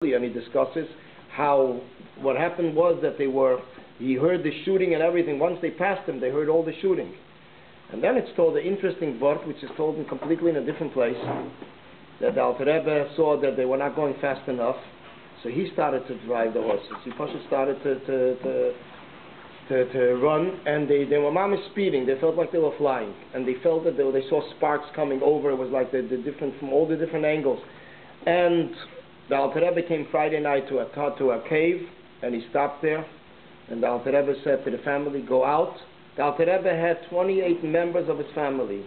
and he discusses how what happened was that he heard the shooting and everything. Once they passed him, they heard all the shooting. And then it's told, the interesting word, which is told completely in a different place, that the Alter Rebbe saw that they were not going fast enough, so he started to drive the horses. He first started to run, and they were mamish speeding. They felt like they were flying, and they felt that they saw sparks coming over. It was like the different, from all the different angles. And the Alter Rebbe came Friday night to a cave, and he stopped there. And the Alter Rebbe said to the family, "Go out." The Alter Rebbe had 28 members of his family,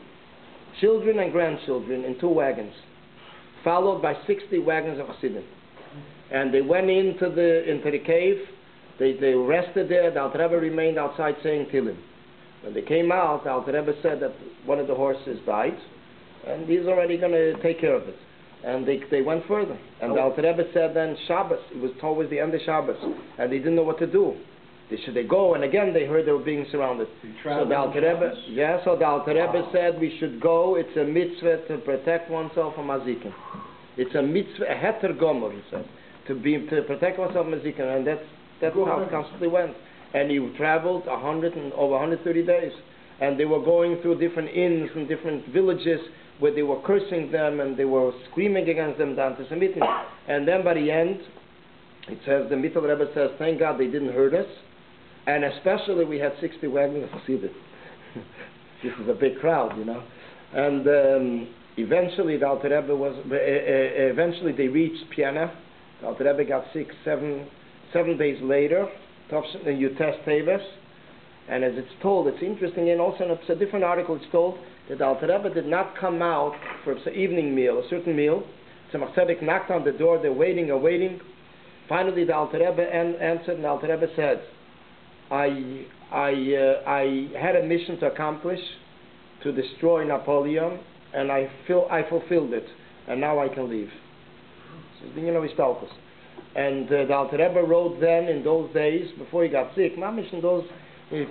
children and grandchildren, in 2 wagons, followed by 60 wagons of Chassidim. And they went into the cave. They rested there. The Alter Rebbe remained outside saying Tehillim. When they came out, the Alter Rebbe said that one of the horses died, and he's already going to take care of it. And they went further. And the Alter Rebbe said then Shabbos, it was towards the end of Shabbos, and they didn't know what to do. Should they go? And again they heard they were being surrounded. So the Alter Rebbe said we should go. It's a mitzvah to protect oneself from mazikin. It's a mitzvah, a heter gomer, he said, to protect oneself from mazikin, and that's how it constantly went. And he traveled over 130 days, and they were going through different inns and different villages where they were cursing them and they were screaming against them, the antisemitism. And then by the end, it says, the Alter Rebbe says, thank God they didn't hurt us, and especially we had 60 wagons of Chassidim. This is a big crowd, you know. And eventually the Alter Rebbe eventually they reached Piana. The Alter Rebbe got sick 7 days later, Yutes Teves. And as it's told, it's interesting, and also in a different article it's told that the Alter Rebbe did not come out for an evening meal, a certain meal. Tzemach Tzedek knocked on the door, they're waiting. Finally the Alter Rebbe answered, and the Alter Rebbe said, I had a mission to accomplish, to destroy Napoleon, and I fulfilled it, and now I can leave. So it's and the Alter Rebbe wrote then, in those days, before he got sick, mamish in those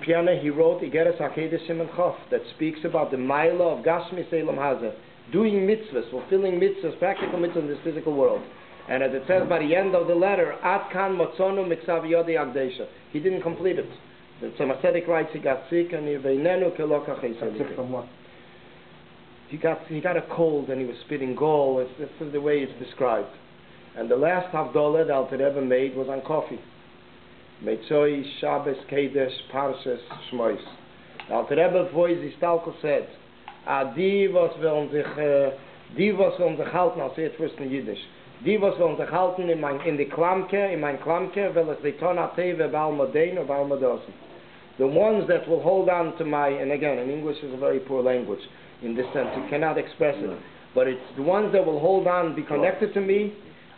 piano, he wrote Igeres HaKedesh Siman Chof, that speaks about the Maila of Gashmi Selam Hazeh, doing mitzvahs, fulfilling mitzvahs, practical mitzvahs in this physical world. And as it says by the end of the letter, Ad Kan Motzonu Miksav Yodi Agdesha. He didn't complete it. The Tzemach Tzedek writes he got sick, and sick from what? He got a cold and he was spitting gall. This is the way it's described. And the last Havdalah the Alter Rebbe made was on coffee. Meitzoi, Shabbos, Kedesh, Parshas, Shmois. The Alter Rebbe voice Istalko said, die was wollen sich halten, I'll say it first in Yiddish. Die was wollen sich halten in mein Klamke, weil es return ateve bal modein or bal modosi. The ones that will hold on to my, and again, in English is a very poor language in this sense, you cannot express it, but it's the ones that will hold on, be connected to me,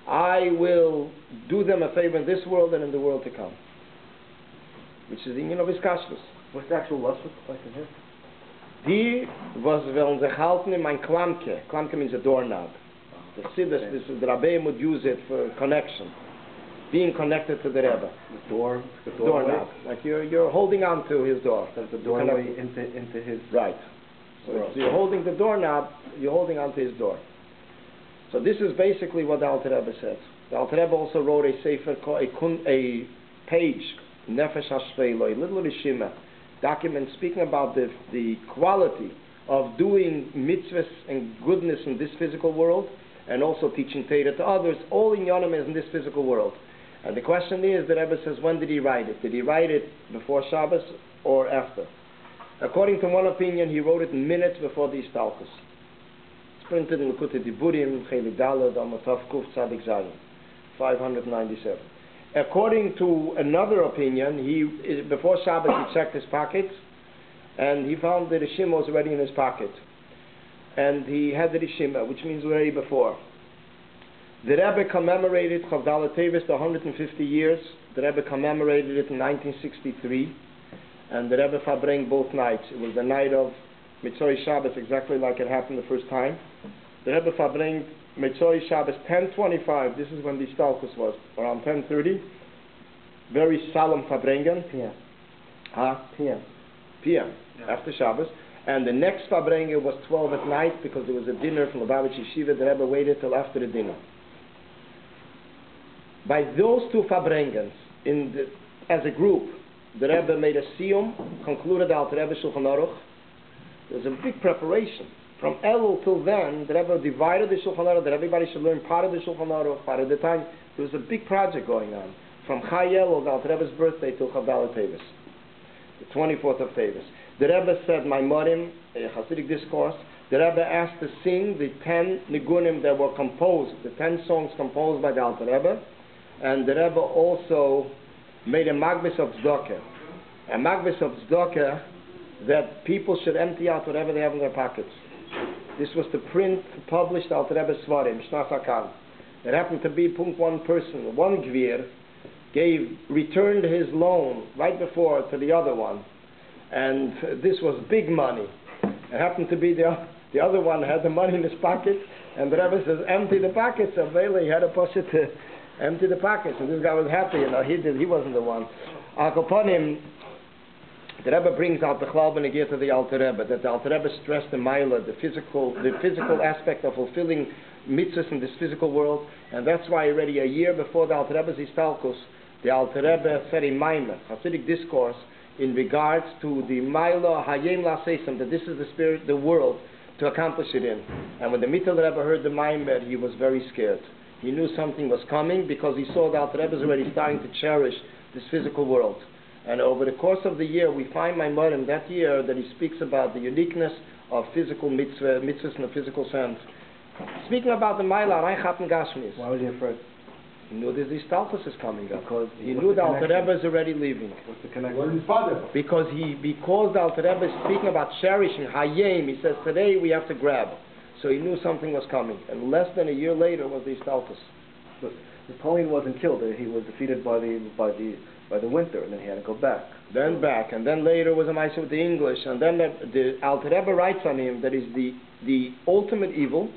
I will do them a favor in this world and in the world to come. Which is the union of his kashrus. What's the actual lashon like in here? Die was wollen sich halten in mein Klamke. Klamke means a doorknob. The Siddur, the Rabbeim would use it for connection, being connected to the Rebbe. The doorknob. Like you're holding on to his door. That's the doorway into his. Right. So you're holding the doorknob. You're holding on to his door. So this is basically what the Alter Rebbe says. The Alter Rebbe also wrote a sefer, a page, Nefesh HaShveilo, a little Rishima, document speaking about the quality of doing mitzvahs and goodness in this physical world, and also teaching Torah to others, all in Yonim is in this physical world. And the question is, the Rebbe says, when did he write it? Did he write it before Shabbos or after? According to one opinion, he wrote it minutes before the Istalkus. It's printed in Likutei Diburim, Chelik Daled, Amotov Kuf Tzadik Zayin, 597. According to another opinion, before Shabbos he checked his pockets, and he found the Rishima was already in his pocket. And he had the Rishima, which means already before. The Rebbe commemorated Chavdalah Tevis, the 150 years. The Rebbe commemorated it in 1963. And the Rebbe Fabring both nights. It was the night of Mitzvah Shabbos, exactly like it happened the first time. The Rebbe Fabring Mitzvah Shabbos 10:25. This is when the Stalkus was, around 10:30. Very solemn Fabringen. PM. Yeah. After Shabbos. And the next Fabrenga was 12 at night because there was a dinner from Lubavitch Yeshiva. The Rebbe waited till after the dinner. By those two Farbrengens, as a group, the Rebbe made a siyum, concluded the Alter Rebbe Shulchan Aruch. There was a big preparation. From Elul till then, the Rebbe divided the Shulchan Aruch, that everybody should learn part of the Shulchan Aruch, part of the time. There was a big project going on. From Chai Elul, the Alter Rebbe's birthday, till Chavdal Tevis, the 24th of Tevis. The Rebbe said, my Morim, a Hasidic discourse, the Rebbe asked to sing the 10 nigunim that were composed, the 10 songs composed by the Alter Rebbe, and the Rebbe also made a magbis of tzedakah. A magbis of tzedakah that people should empty out whatever they have in their pockets. This was to print, publish the Alter Rebbe's Svarim, Shnas HaKal. It happened to be one person, one gvir, returned his loan right before to the other one. And this was big money. It happened to be the other one had the money in his pocket, and the Rebbe says, empty the pockets. So Vela, he had a push it to empty the pockets, and this guy was happy, he wasn't the one. Upon him, the Rebbe brings out the Chlal B'Negiyah to the Alter Rebbe, that the Alter Rebbe stressed the Maila, the physical aspect of fulfilling mitzvahs in this physical world, and that's why already a year before the Alter Rebbe's Istalkus, the Alter Rebbe said in Maimer, Hasidic discourse, in regards to the Maila Hayem La'aseisim, that this is the spirit, the world, to accomplish it in. And when the Mittel Rebbe heard the Maimer, he was very scared. He knew something was coming because he saw the Alter Rebbe is already starting to cherish this physical world. And over the course of the year, we find Maimorim that year that he speaks about the uniqueness of physical mitzvahs in a physical sense. Speaking about the Maila, Reichaten Gashmis. Why was he afraid? He knew that this Taltus is coming up. Because he knew the Alter Rebbe is already leaving. What's the connection? Well, his father. Because the Alter Rebbe is speaking about cherishing, Hayem, he says today we have to grab. So he knew something was coming. And less than a year later was the Taltus. But Napoleon wasn't killed. He was defeated by the winter, and then he had to go back. Then back, and then later was a mice with the English, and then the Alter Rebbe writes on him that is the ultimate evil,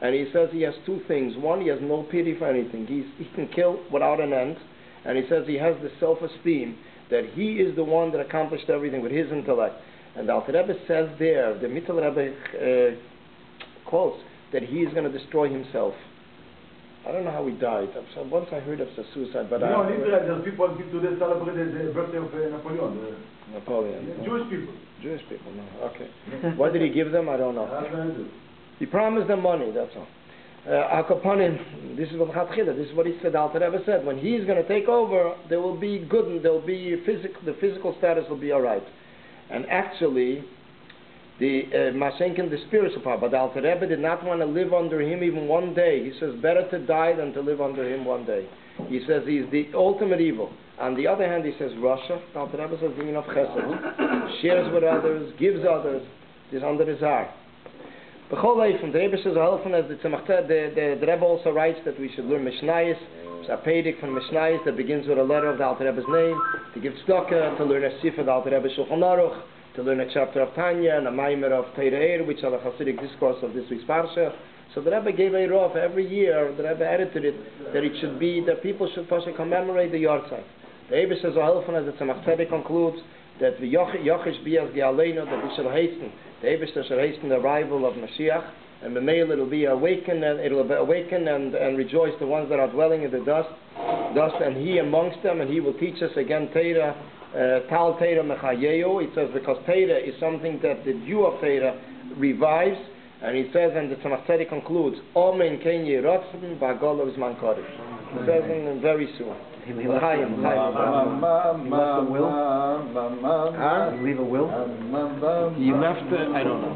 and he says he has two things. One, he has no pity for anything. He can kill without an end, and he says he has the self-esteem that he is the one that accomplished everything with his intellect. And the Alter Rebbe says there, the Mittel Rebbe quotes that he is going to destroy himself. I don't know how he died. So once I heard of the suicide, but in Israel, there's people today celebrate the birthday of Napoleon. Napoleon. Jewish people. Jewish people, no. Okay. What did he give them? I don't know. He promised them money, that's all. Akapanim, this is what this is what he said, Alter Rebbe said. When he's going to take over, there will be good, and there will be the physical status will be all right. And actually, the Mashenkin, the spiritual part, but the Alter Rebbe did not want to live under him even one day. He says, better to die than to live under him one day. He says he's the ultimate evil. On the other hand, he says, Russia, the Alter Rebbe says, of chesed, shares with others, gives others, is under his heart. B'chol Leifim, the Rebbe says, the Rebbe also writes that we should learn Mishnayos. It's a pedic from Mishnayos that begins with a letter of the Alter Rebbe's name, to give tzedakah, to learn a sifra of the Alter Rebbe Shulchan Aruch, to learn a chapter of Tanya and a Maimer of Teirah, which are the Hasidic discourse of this week's Parsha. So the Rebbe gave a rof every year. The Rebbe edited it that it should be that people should commemorate the Yortzeit. The Rebbe says, as the Tzemach Tzedek concludes, that the Yochish Bias Gealeinu, that we shall hasten. The Rebbe shall hasten the arrival of Mashiach, and the male it'll be awakened and rejoice the ones that are dwelling in the dust, and he amongst them, and he will teach us again Teirah. Tal Teirah Mechayehu, it says, because Teirah is something that the Jew of Teirah revives, and he says, and the Tzemach Tzedek concludes, Omen Ken Yerotzen V'Agolo Zman Kodesh. He says, and very soon. He left a will? He leave a will? He left, I don't know.